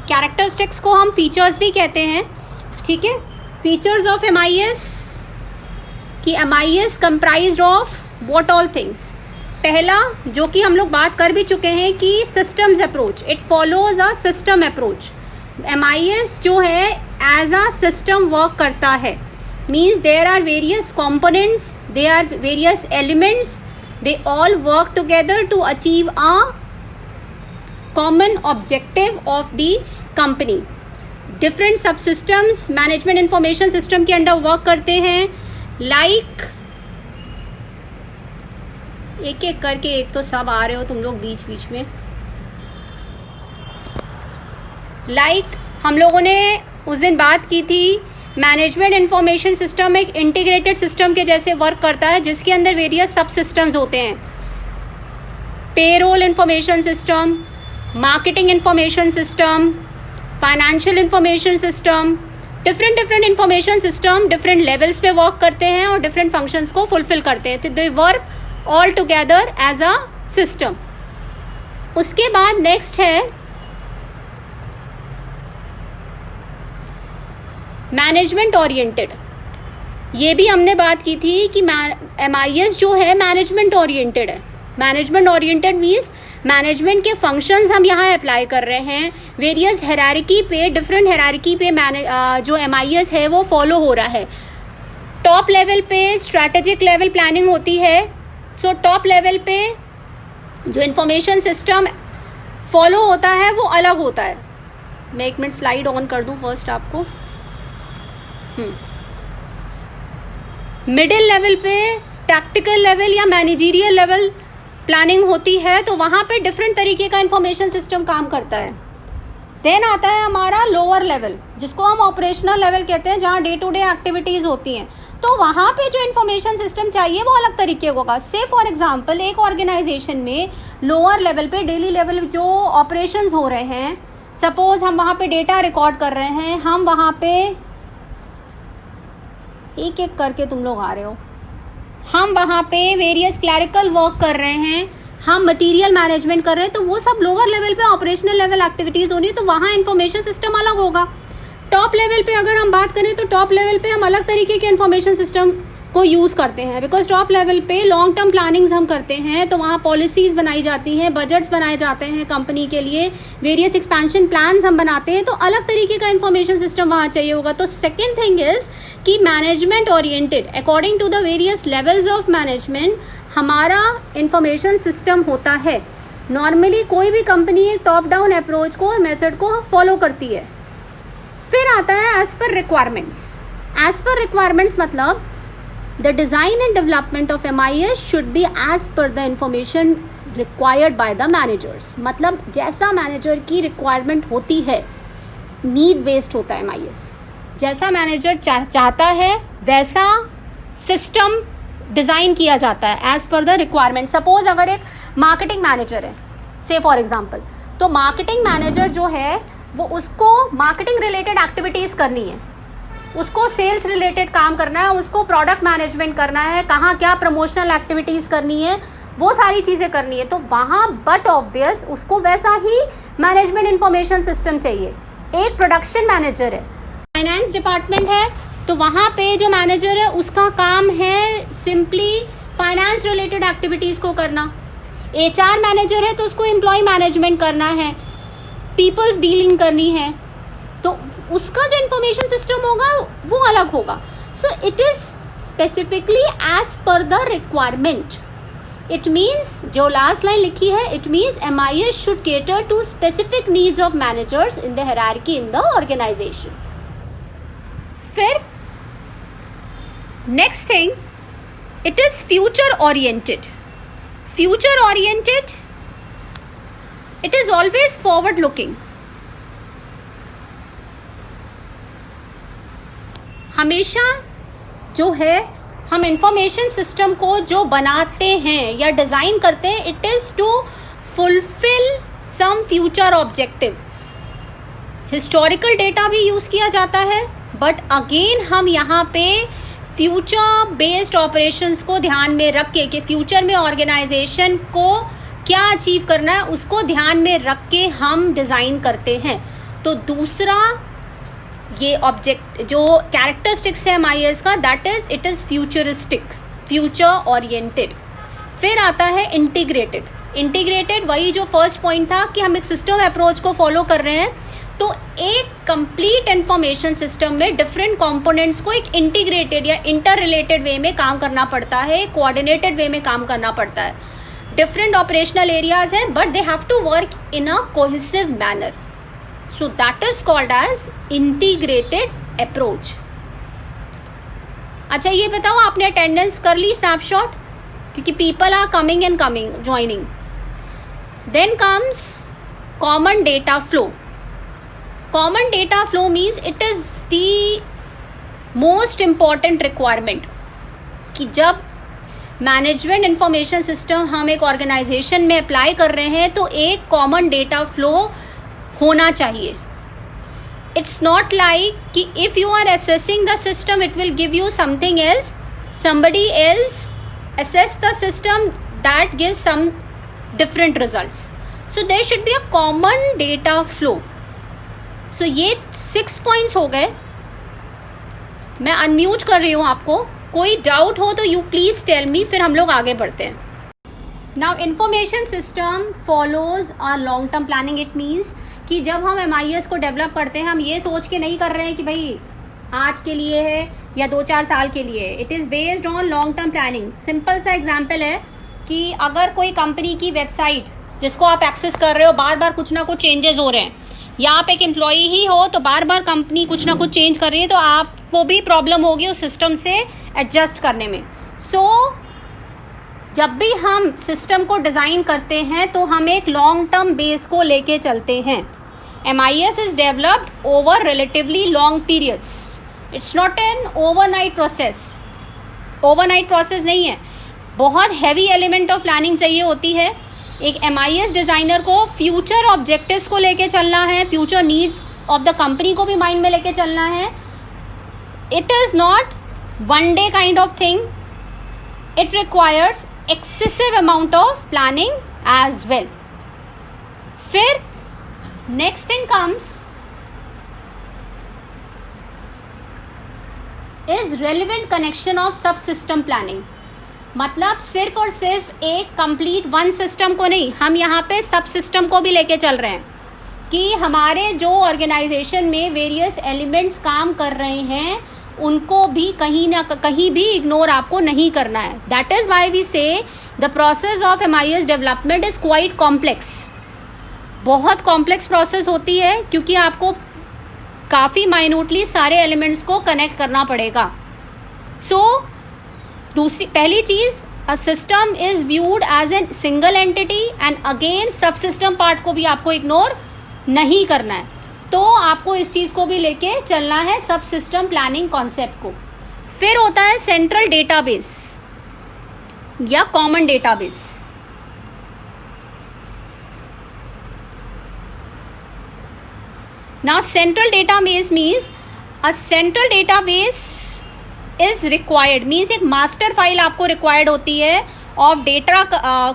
Characteristics को हम features भी कहते हैं, ठीक है। फीचर्स ऑफ MIS कि MIS comprised of what all things. पहला जो कि हम लोग बात कर भी चुके हैं कि systems approach, it follows a system approach. MIS जो है एज अ सिस्टम वर्क करता है, means there are various components, there are various elements, they all work together to achieve a common objective of the company. Different sub systems management information system के under work करते हैं। Like एक एक करके, एक तो सब आ रहे हो तुम लोग बीच बीच में। लाइक हम लोगों ने उस दिन बात की थी, मैनेजमेंट इंफॉर्मेशन सिस्टम एक इंटीग्रेटेड सिस्टम के जैसे वर्क करता है, जिसके अंदर वेरियस सब सिस्टम्स होते हैं। Payroll information system, marketing information system, financial information system, different information system different levels पे वर्क करते हैं और डिफरेंट फंक्शंस को फुलफिल करते हैं। तो they work all together as a system. उसके बाद नेक्स्ट है मैनेजमेंट ओरिएंटेड। ये भी हमने बात की थी कि MIS जो है मैनेजमेंट ओरिएंटेड है। मैनेजमेंट ओरिएंटेड मीन्स मैनेजमेंट के फंक्शंस हम यहाँ अप्लाई कर रहे हैं। वेरियस हेरारिकी पे, डिफरेंट हेरारिकी पे जो MIS है वो फॉलो हो रहा है। टॉप लेवल पे स्ट्रैटेजिक लेवल प्लानिंग होती है। सो टॉप लेवल पे जो इंफॉर्मेशन सिस्टम फॉलो होता है वो अलग होता है। मैं एक मिनट स्लाइड ऑन कर दूँ फर्स्ट आपको। मिडिल लेवल पे टैक्टिकल लेवल या मैनेजरियल लेवल प्लानिंग होती है, तो वहाँ पे डिफरेंट तरीके का इंफॉर्मेशन सिस्टम काम करता है। देन आता है हमारा लोअर लेवल, जिसको हम ऑपरेशनल लेवल कहते हैं, जहाँ डे टू डे एक्टिविटीज़ होती हैं। तो वहाँ पे जो इंफॉर्मेशन सिस्टम चाहिए वो अलग तरीके का होगा। से फॉर एग्जांपल एक ऑर्गेनाइजेशन में लोअर लेवल पे डेली लेवल जो ऑपरेशंस हो रहे हैं, सपोज हम वहाँ पे डेटा रिकॉर्ड कर रहे हैं, हम वहाँ पे एक एक करके तुम लोग आ रहे हो, हम वहाँ पे वेरियस क्लैरिकल वर्क कर रहे हैं, हम मटेरियल मैनेजमेंट कर रहे हैं, तो वो सब लोअर लेवल पे ऑपरेशनल लेवल एक्टिविटीज़ होनी है, तो वहाँ इंफॉर्मेशन सिस्टम अलग होगा। टॉप लेवल पे अगर हम बात करें तो टॉप लेवल पे हम अलग तरीके के इंफॉर्मेशन सिस्टम को यूज़ करते हैं, बिकॉज टॉप लेवल पे लॉन्ग टर्म प्लानिंग्स हम करते हैं, तो वहाँ पॉलिसीज़ बनाई जाती हैं, बजट्स बनाए जाते हैं कंपनी के लिए, वेरियस एक्सपेंशन प्लान्स हम बनाते हैं, तो अलग तरीके का इंफॉर्मेशन सिस्टम वहाँ चाहिए होगा। तो सेकेंड थिंग इज़ कि management oriented according to the various levels of management हमारा इंफॉर्मेशन सिस्टम होता है। नॉर्मली कोई भी कंपनी एक टॉप डाउन अप्रोच को, मेथड को फॉलो करती है। फिर आता है as per requirements. As per requirements मतलब the design and development of MIS should be as per the information required by the managers. मतलब जैसा मैनेजर की रिक्वायरमेंट होती है, नीड बेस्ड होता है MIS। जैसा मैनेजर चाहता है वैसा सिस्टम डिज़ाइन किया जाता है as per the requirement. Suppose अगर एक मार्केटिंग मैनेजर है, से फॉर एग्जांपल, तो मार्केटिंग मैनेजर जो है वो उसको मार्केटिंग रिलेटेड एक्टिविटीज़ करनी है, उसको सेल्स रिलेटेड काम करना है, उसको प्रोडक्ट मैनेजमेंट करना है, कहाँ क्या प्रमोशनल एक्टिविटीज़ करनी है, वो सारी चीज़ें करनी है। तो वहाँ बट ऑब्वियस उसको वैसा ही मैनेजमेंट इंफॉर्मेशन सिस्टम चाहिए। एक प्रोडक्शन मैनेजर है, फाइनेंस डिपार्टमेंट है, तो वहाँ पे जो मैनेजर है उसका काम है सिंपली फाइनेंस रिलेटेड एक्टिविटीज़ को करना। HR मैनेजर है तो उसको एम्प्लॉय मैनेजमेंट करना है, पीपल्स डीलिंग करनी है, तो उसका जो इंफॉर्मेशन सिस्टम होगा वो अलग होगा। So it is specifically as per the requirement. It means जो लास्ट लाइन लिखी है, it means MIS should cater to specific needs of managers in the hierarchy in the organisation. फिर next thing, it is future oriented. Future oriented, it is always forward looking. हमेशा जो है हम information system को जो बनाते हैं या डिज़ाइन करते हैं, it is to fulfil some future objective. Historical data भी यूज़ किया जाता है, बट अगेन हम यहाँ पे फ्यूचर बेस्ड ऑपरेशंस को ध्यान में रख के, कि फ्यूचर में ऑर्गेनाइजेशन को क्या अचीव करना है उसको ध्यान में रख के हम डिज़ाइन करते हैं। तो दूसरा ये ऑब्जेक्ट जो कैरेक्टरिस्टिक्स है MIS का, that is it is futuristic, future oriented. फिर आता है इंटीग्रेटेड। इंटीग्रेटेड वही जो फर्स्ट पॉइंट था कि हम एक सिस्टम अप्रोच को फॉलो कर रहे हैं, तो एक कंप्लीट इंफॉर्मेशन सिस्टम में डिफरेंट कंपोनेंट्स को एक इंटीग्रेटेड या इंटर रिलेटेड वे में काम करना पड़ता है, कोऑर्डिनेटेड वे में काम करना पड़ता है। डिफरेंट ऑपरेशनल एरियाज हैं but they have to work in a cohesive manner, so that is called as integrated approach. अच्छा ये बताओ, आपने अटेंडेंस कर ली स्नैपशॉट, क्योंकि people are coming and coming joining. Then comes common data flow. Common data flow means it is the most important requirement कि जब management information system हम एक ऑर्गेनाइजेशन में अप्लाई कर रहे हैं तो एक कॉमन डेटा फ्लो होना चाहिए। इट्स नॉट लाइक कि if you are assessing the system it will give you something else, somebody else assess the system that gives some different results. So there should be a common data flow. So ये 6 points हो गए। मैं unmute कर रही हूँ आपको, कोई doubt हो तो यू प्लीज टेल मी, फिर हम लोग आगे बढ़ते हैं। Now information system follows a long term planning. It means कि जब हम MIS को डेवलप करते हैं हम ये सोच के नहीं कर रहे हैं कि भाई आज के लिए है या 2-4 साल के लिए। It is based on long term planning. Simple सा एग्जांपल है कि अगर कोई कंपनी की वेबसाइट जिसको आप एक्सेस कर रहे हो बार बार कुछ ना कुछ चेंजेस हो रहे हैं, या आप एक एम्प्लॉई ही हो तो बार बार कंपनी कुछ ना कुछ चेंज कर रही है, तो आपको भी प्रॉब्लम होगी उस सिस्टम से एडजस्ट करने में। जब भी हम सिस्टम को डिज़ाइन करते हैं तो हम एक लॉन्ग टर्म बेस को लेके चलते हैं। MIS is developed over relatively long periods. It's not an overnight process. Overnight process नहीं है, बहुत हैवी एलिमेंट ऑफ प्लानिंग चाहिए होती है। एक MIS डिज़ाइनर को फ्यूचर ऑब्जेक्टिव्स को लेके चलना है, future needs of the company को भी माइंड में लेके चलना है। It is not one day kind of thing, it requires excessive amount of planning as well. फिर next thing comes is relevant connection of subsystem planning. मतलब सिर्फ और सिर्फ एक complete one system को नहीं, हम यहाँ पे सब सिस्टम को भी लेके चल रहे हैं कि हमारे जो ऑर्गेनाइजेशन में वेरियस एलिमेंट्स काम कर रहे हैं उनको भी कहीं ना कहीं भी इग्नोर आपको नहीं करना है। दैट इज़ वाई वी से the process of MIS development is quite complex. बहुत कॉम्प्लेक्स प्रोसेस होती है क्योंकि आपको काफ़ी माइन्यूटली सारे एलिमेंट्स को कनेक्ट करना पड़ेगा। पहली चीज़, a system is viewed as an single entity and again subsystem part को भी आपको इग्नोर नहीं करना है। तो आपको इस चीज़ को भी लेके चलना है, सब सिस्टम प्लानिंग कॉन्सेप्ट को। फिर होता है सेंट्रल डेटाबेस या common database. Now central database means a central database is required, means एक मास्टर फाइल आपको रिक्वायर्ड होती है of data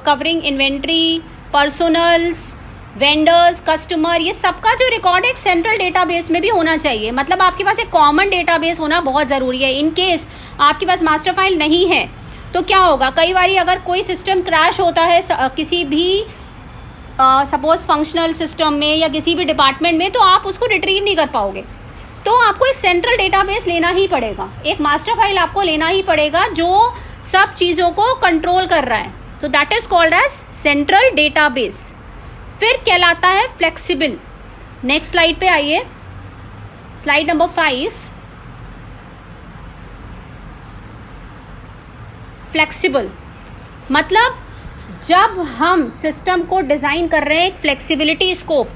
covering inventory, personnels, vendors, customer, ये सबका जो रिकॉर्ड है एक सेंट्रल डेटाबेस में भी होना चाहिए। मतलब आपके पास एक कॉमन डेटाबेस होना बहुत ज़रूरी है। इन केस आपके पास मास्टर फाइल नहीं है तो क्या होगा, कई बार अगर कोई सिस्टम क्रैश होता है किसी भी सपोज फंक्शनल सिस्टम में या किसी भी डिपार्टमेंट में, तो आप उसको रिट्रीव नहीं कर पाओगे। तो आपको एक सेंट्रल डेटाबेस लेना ही पड़ेगा, एक मास्टर फाइल आपको लेना ही पड़ेगा जो सब चीज़ों को कंट्रोल कर रहा है। तो that is called as central database. फिर कहलाता है फ्लेक्सिबल। नेक्स्ट स्लाइड पे आइए, स्लाइड नंबर 5। फ्लेक्सिबल मतलब जब हम सिस्टम को डिज़ाइन कर रहे हैं एक फ्लेक्सिबिलिटी स्कोप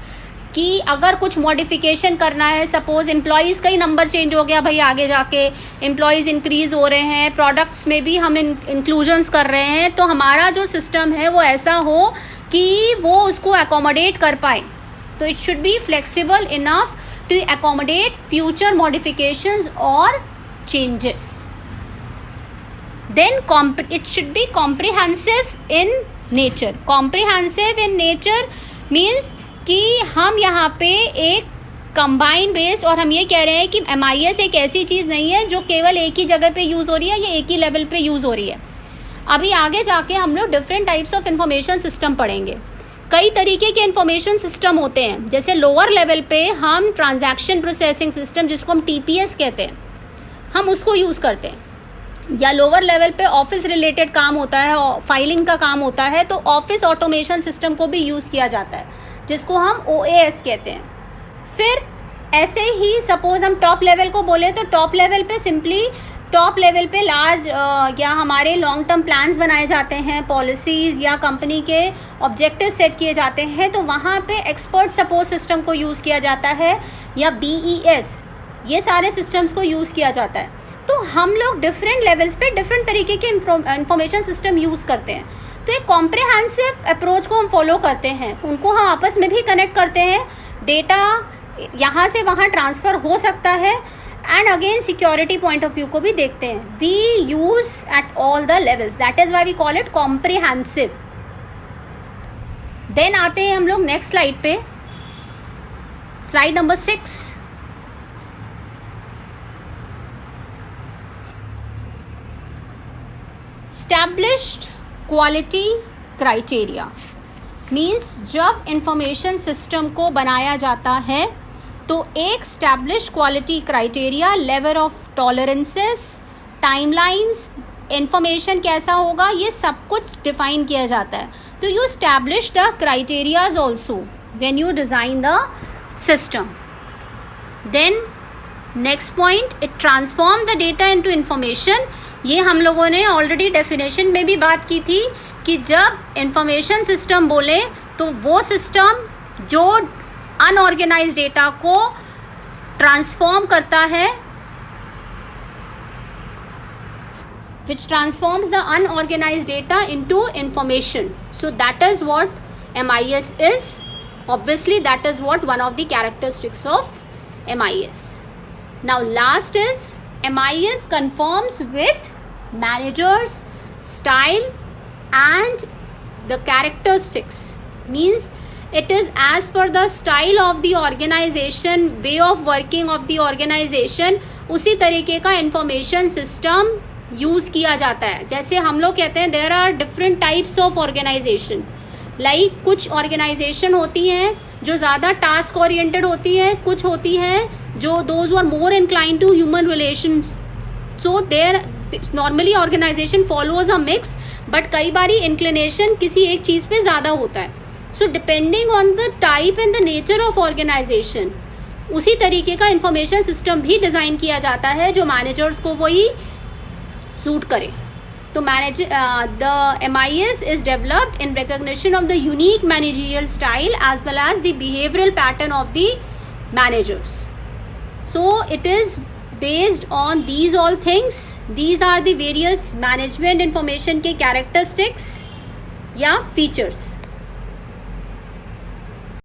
कि अगर कुछ मॉडिफिकेशन करना है, सपोज एम्प्लॉयज़ का ही नंबर चेंज हो गया भाई, आगे जाके एम्प्लॉयज़ इंक्रीज़ हो रहे हैं, प्रोडक्ट्स में भी हम इंक्लूजन्स कर रहे हैं, तो हमारा जो सिस्टम है वो ऐसा हो कि वो उसको अकोमोडेट कर पाए। तो it should be flexible enough to accommodate future modifications और changes. Then it should be comprehensive in nature. Comprehensive in nature means कि हम यहाँ पे एक कंबाइन बेस्ड, और हम ये कह रहे हैं कि MIS एक ऐसी चीज़ नहीं है जो केवल एक ही जगह पे यूज़ हो रही है या एक ही लेवल पे यूज़ हो रही है। अभी आगे जाके हम लोग different types of information system पढ़ेंगे। कई तरीके के इंफॉर्मेशन सिस्टम होते हैं, जैसे लोअर लेवल पे हम ट्रांजैक्शन प्रोसेसिंग सिस्टम, जिसको हम TPS कहते हैं, हम उसको यूज़ करते हैं। या लोअर लेवल पे ऑफिस रिलेटेड काम होता है, फाइलिंग का काम होता है, तो ऑफिस ऑटोमेशन सिस्टम को भी यूज़ किया जाता है, जिसको हम OAS कहते हैं। फिर ऐसे ही सपोज हम टॉप लेवल को बोले तो टॉप लेवल पे सिंपली टॉप लेवल पे लार्ज या हमारे लॉन्ग टर्म प्लान्स बनाए जाते हैं, पॉलिसीज़ या कंपनी के ऑब्जेक्टिव सेट किए जाते हैं, तो वहाँ पे एक्सपर्ट सपोर्ट सिस्टम को यूज़ किया जाता है, या BES, ये सारे सिस्टम्स को यूज़ किया जाता है। तो हम लोग डिफरेंट लेवल्स पे डिफरेंट तरीके के इंफॉर्मेशन सिस्टम यूज़ करते हैं। तो एक कॉम्प्रिहेंसिव अप्रोच को हम फॉलो करते हैं, उनको हम आपस में भी कनेक्ट करते हैं, डेटा यहाँ से वहाँ ट्रांसफ़र हो सकता है, and again security point of view को भी देखते हैं। We use at all the levels, that is why we call it comprehensive. Then आते हैं हम लोग नेक्स्ट स्लाइड पे, slide number 6। Established quality criteria means जब इंफॉर्मेशन सिस्टम को बनाया जाता है तो एक established quality criteria, level of tolerances, timelines, information कैसा होगा, ये सब कुछ डिफाइन किया जाता है। तो you establish the criterias also when you design the system. Then next point, it transform the data into information. ये हम लोगों ने ऑलरेडी डेफिनेशन में भी बात की थी कि जब इंफॉर्मेशन सिस्टम बोले तो वो सिस्टम जो अनऑर्गेनाइज्ड डेटा को ट्रांसफॉर्म करता है, which transforms the unorganized data into information. So that is what MIS is. Obviously that is what one of the characteristics of MIS. Now last is MIS conforms with managers style and the characteristics, means it is as per the style of the organization, way of working of the organization, उसी तरीके का information system use किया जाता है। जैसे हम लोग कहते हैं there are different types of organisation, like कुछ ऑर्गेनाइजेशन होती हैं जो ज़्यादा टास्क ओरिएंटेड होती हैं, कुछ होती हैं जो those are more incline to human relations. So there normally organisation follows a mix, but कई बारी इंक्लिनेशन किसी एक चीज़ पे ज़्यादा होता है। So depending on the type and the nature of organisation, उसी तरीके का इंफॉर्मेशन सिस्टम भी डिज़ाइन किया जाता है जो मैनेजर्स को वही सूट करे। तो the MIS is developed in recognition of the unique managerial style as well as the behavioral pattern of the managers. So it is based on these all things. These are the various management information के characteristics या features.